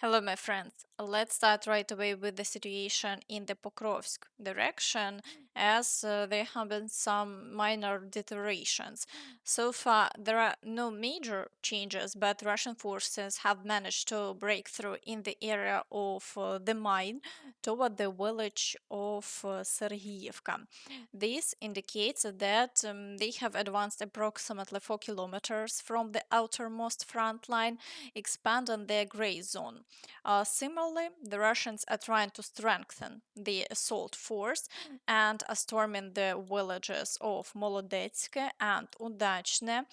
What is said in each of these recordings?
Hello, my friends. Let's start right away with the situation in the Pokrovsk direction, as there have been some minor deteriorations. So far, there are no major changes, but Russian forces have managed to break through in the area of the mine toward the village of Serhiivka. This indicates that they have advanced approximately 4 kilometers from the outermost front line, expanding their gray zone. Similarly, the Russians are trying to strengthen the assault force and are storming the villages of Molodetsk and Udachne.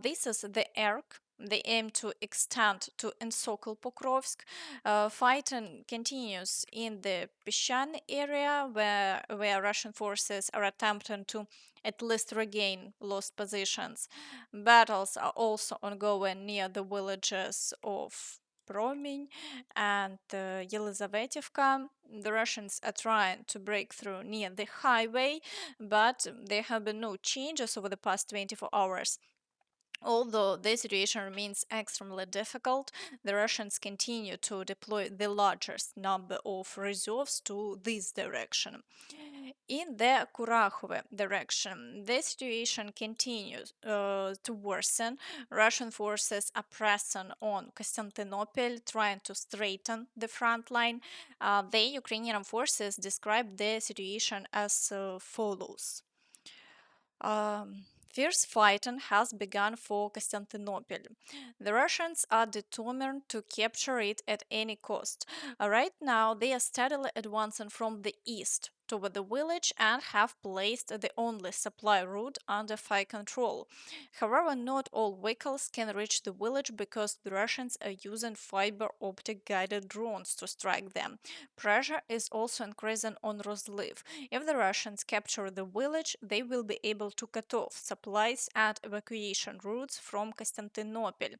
This is the arc they aim to extend to encircle Pokrovsk. Fighting continues in the Pishan area, where Russian forces are attempting to at least regain lost positions. Battles are also ongoing near the villages of Promень and Yelizavetivka. The Russians are trying to break through near the highway, but there have been no changes over the past 24 hours. Although the situation remains extremely difficult, the Russians continue to deploy the largest number of reserves to this direction. In the Kurakhove direction, the situation continues to worsen. Russian forces are pressing on Kostyantynopil, trying to straighten the front line. The Ukrainian forces describe the situation as follows. Fierce fighting has begun for Kostyantynopil. The Russians are determined to capture it at any cost. Right now, they are steadily advancing from the east toward the village and have placed the only supply route under fire control. However, not all vehicles can reach the village because the Russians are using fiber optic guided drones to strike them. Pressure is also increasing on Rozlyv. If the Russians capture the village, they will be able to cut off supplies and evacuation routes from Kostyantynopil.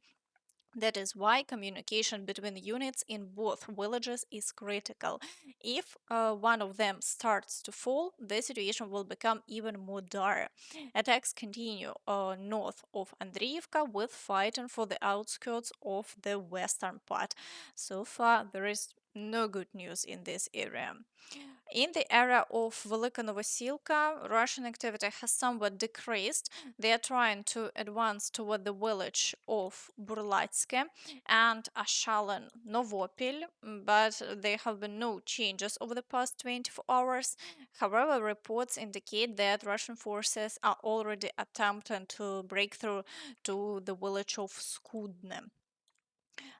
That is why communication between units in both villages is critical. If one of them starts to fall, the situation will become even more dire. Attacks continue north of Andreevka with fighting for the outskirts of the western part. So far, there is no good news in this area. In the area of Velyka Novosilka, Russian activity has somewhat decreased. They are trying to advance toward the village of Burlatske and Ashalan Novopil, but there have been no changes over the past 24 hours. However, reports indicate that Russian forces are already attempting to break through to the village of Skudne.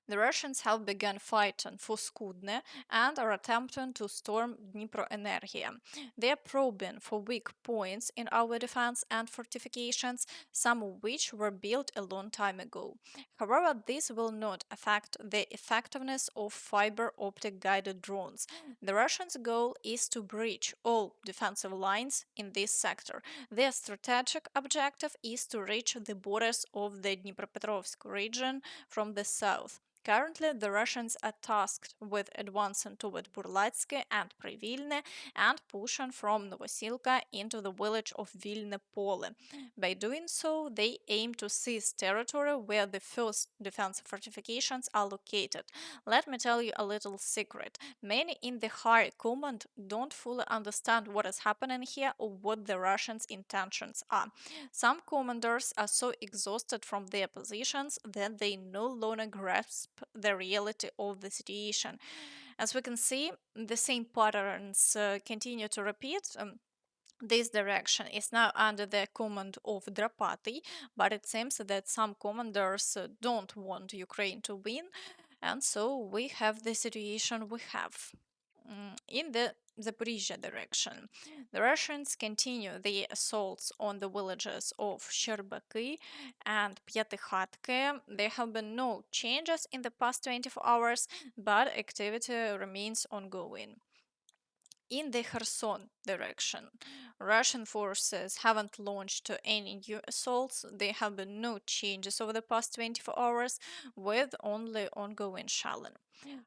The Russians have begun fighting for Skudne and are attempting to storm Dniproenergia. They are probing for weak points in our defense and fortifications, some of which were built a long time ago. However, this will not affect the effectiveness of fiber optic guided drones. The Russians' goal is to breach all defensive lines in this sector. Their strategic objective is to reach the borders of the Dnipropetrovsk region from the south. Currently, the Russians are tasked with advancing toward Burlatske and Privilne and pushing from Novosilka into the village of Vilne Pole. By doing so, they aim to seize territory where the first defensive fortifications are located. Let me tell you a little secret. Many in the high command don't fully understand what is happening here or what the Russians' intentions are. Some commanders are so exhausted from their positions that they no longer grasp the reality of the situation. As we can see, the same patterns continue to repeat. This direction is now under the command of Drapati, but it seems that some commanders don't want Ukraine to win, and so we have the situation we have. In the Zaporizhzhia direction, the Russians continue the assaults on the villages of Sherbaki and Pyatikhatke. There have been no changes in the past 24 hours, but activity remains ongoing. In the Kherson direction, Russian forces haven't launched any new assaults. There have been no changes over the past 24 hours, with only ongoing shelling.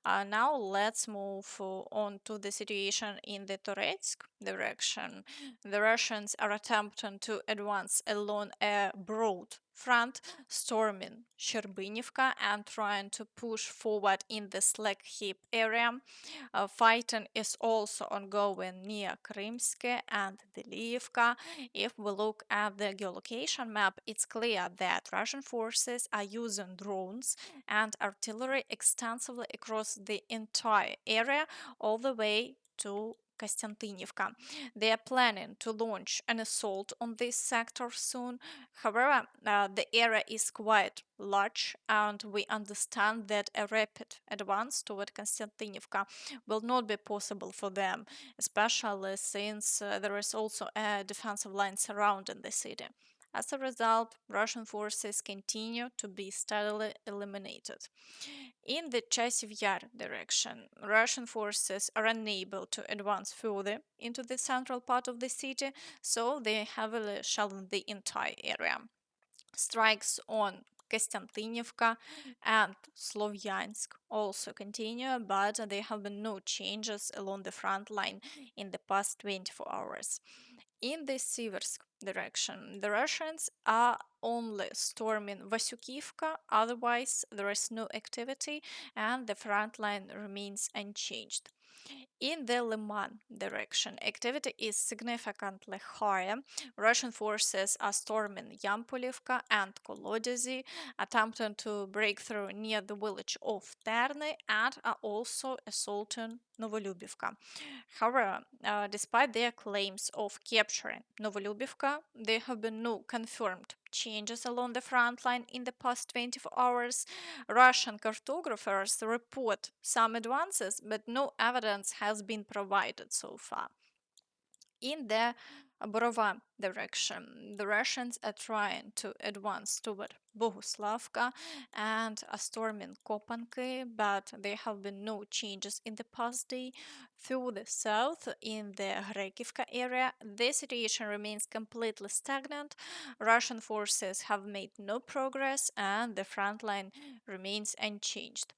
Now let's move on to the situation in the Toretsk direction. The Russians are attempting to advance along a broad front, storming Shcherbynivka and trying to push forward in the Skudne area. Fighting is also ongoing near Krimsk and Velyka. If we look at the geolocation map, it's clear that Russian forces are using drones and artillery extensively across the entire area, all the way to Kostyantynivka. They are planning to launch an assault on this sector soon. However, the area is quite large, and we understand that a rapid advance toward Kostyantynivka will not be possible for them, especially since there is also a defensive line surrounding the city. As a result, Russian forces continue to be steadily eliminated. In the Chasiv Yar direction, Russian forces are unable to advance further into the central part of the city, so they heavily shelled the entire area. Strikes on Kostyantynivka and Slovyansk also continue, but there have been no changes along the front line in the past 24 hours. In the Siversk direction, the Russians are only storming Vasyukivka, otherwise there is no activity and the front line remains unchanged. In the Lyman direction, activity is significantly higher. Russian forces are storming Yampolivka and Kolodezi, attempting to break through near the village of Terny, and are also assaulting Novolyubivka. However, despite their claims of capturing Novolyubivka, there have been no confirmed changes along the front line in the past 24 hours. Russian cartographers report some advances, but no evidence has been provided so far. In the Borova direction, the Russians are trying to advance toward Boguslavka and are storming Kopanki, but there have been no changes in the past day. Through the south, in the Kharkivka area, the situation remains completely stagnant. Russian forces have made no progress and the front line remains unchanged.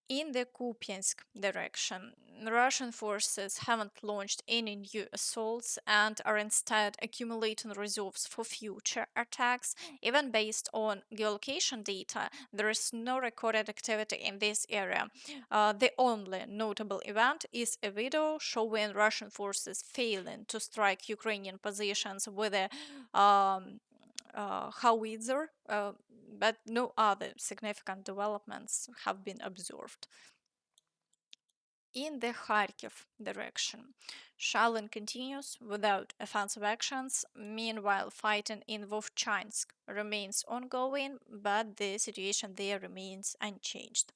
In the Kupiansk direction, Russian forces haven't launched any new assaults and are instead accumulating reserves for future attacks. Even based on geolocation data, there is no recorded activity in this area. The only notable event is a video showing Russian forces failing to strike Ukrainian positions with a howitzer, but no other significant developments have been observed. In the Kharkiv direction, shelling continues without offensive actions. Meanwhile, fighting in Vovchansk remains ongoing, but the situation there remains unchanged.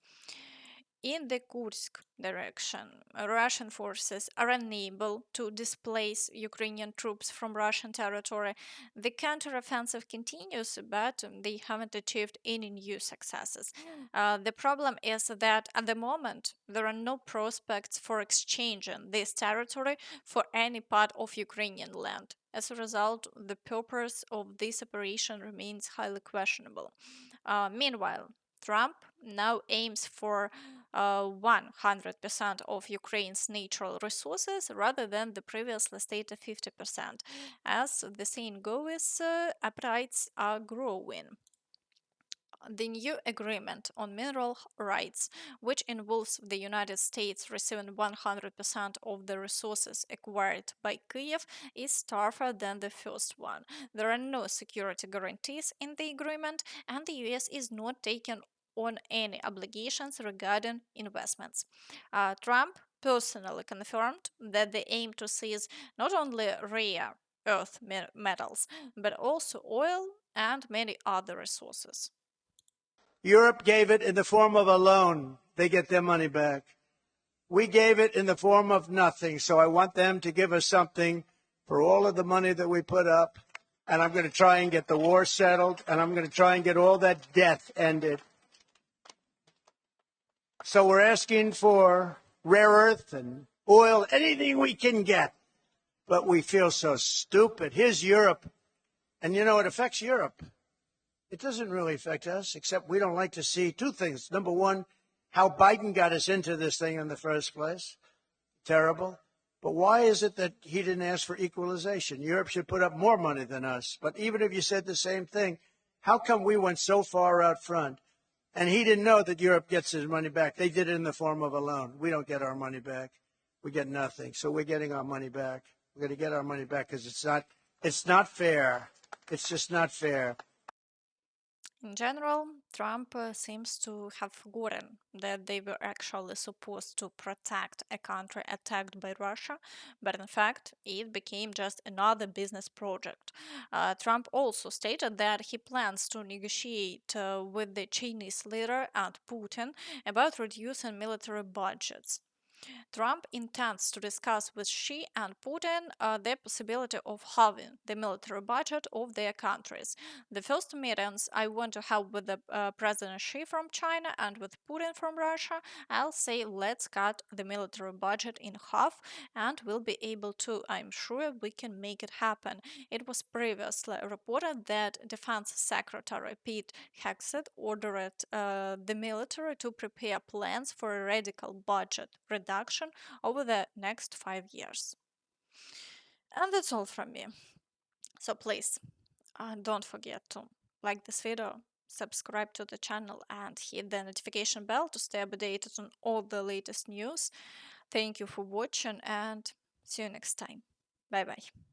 In the Kursk direction, Russian forces are unable to displace Ukrainian troops from Russian territory. The counteroffensive continues, but they haven't achieved any new successes. The problem is that at the moment, there are no prospects for exchanging this territory for any part of Ukrainian land. As a result, the purpose of this operation remains highly questionable. Meanwhile, Trump now aims for 100% of Ukraine's natural resources rather than the previously stated 50%. As the saying goes, appetites are growing. The new agreement on mineral rights, which involves the United States receiving 100% of the resources acquired by Kyiv, is tougher than the first one. There are no security guarantees in the agreement, and the US is not taking on any obligations regarding investments. Trump personally confirmed that they aim to seize not only rare earth metals, but also oil and many other resources. Europe gave it in the form of a loan. They get their money back. We gave it in the form of nothing, so I want them to give us something for all of the money that we put up, and I'm going to try and get the war settled, and I'm going to try and get all that death ended. So we're asking for rare earth and oil, anything we can get, but we feel so stupid. Here's Europe, and you know, it affects Europe. It doesn't really affect us, except we don't like to see two things. Number one, how Biden got us into this thing in the first place. Terrible. But why is it that he didn't ask for equalization? Europe should put up more money than us. But even if you said the same thing, How come we went so far out front? And he didn't know that Europe gets his money back. They did it in the form of a loan. We don't get our money back. We get nothing. So we're getting our money back. We're going to get our money back because it's not fair. It's just not fair. In general, Trump seems to have forgotten that they were actually supposed to protect a country attacked by Russia, but in fact, it became just another business project. Trump also stated that he plans to negotiate with the Chinese leader and Putin about reducing military budgets. Trump intends to discuss with Xi and Putin the possibility of halving the military budget of their countries. The first meetings I want to have with the President Xi from China and with Putin from Russia, I'll say let's cut the military budget in half and we'll be able to. I'm sure we can make it happen. It was previously reported that Defense Secretary Pete Hegseth ordered the military to prepare plans for a radical budget reduction over the next 5 years. And that's all from me. So please, don't forget to like this video, subscribe to the channel, and hit the notification bell to stay updated on all the latest news. Thank you for watching and see you next time. Bye bye.